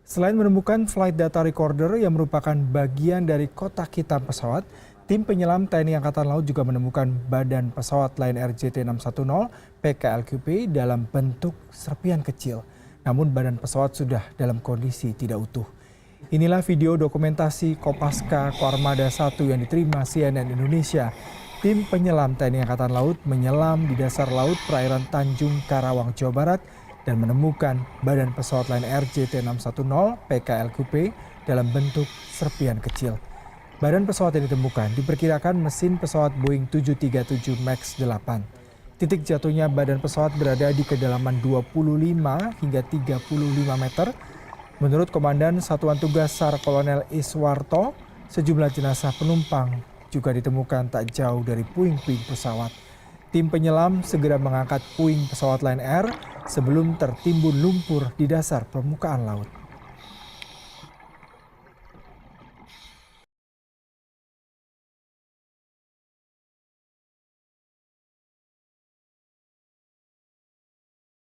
Selain menemukan flight data recorder yang merupakan bagian dari kotak hitam pesawat, tim penyelam TNI Angkatan Laut juga menemukan badan pesawat Lion Air JT610 PKLQP dalam bentuk serpian kecil. Namun badan pesawat sudah dalam kondisi tidak utuh. Inilah video dokumentasi Kopaska Koarmada 1 yang diterima CNN Indonesia. Tim penyelam TNI Angkatan Laut menyelam di dasar laut perairan Tanjung Karawang, Jawa Barat dan menemukan badan pesawat Lion Air JT610 PKLQP dalam bentuk serpian kecil. Badan pesawat yang ditemukan diperkirakan mesin pesawat Boeing 737 MAX 8. Titik jatuhnya badan pesawat berada di kedalaman 25 hingga 35 meter. Menurut Komandan Satuan Tugas SAR Kolonel Iswarto, sejumlah jenazah penumpang juga ditemukan tak jauh dari puing-puing pesawat. Tim penyelam segera mengangkat puing pesawat Lion Air sebelum tertimbun lumpur di dasar permukaan laut.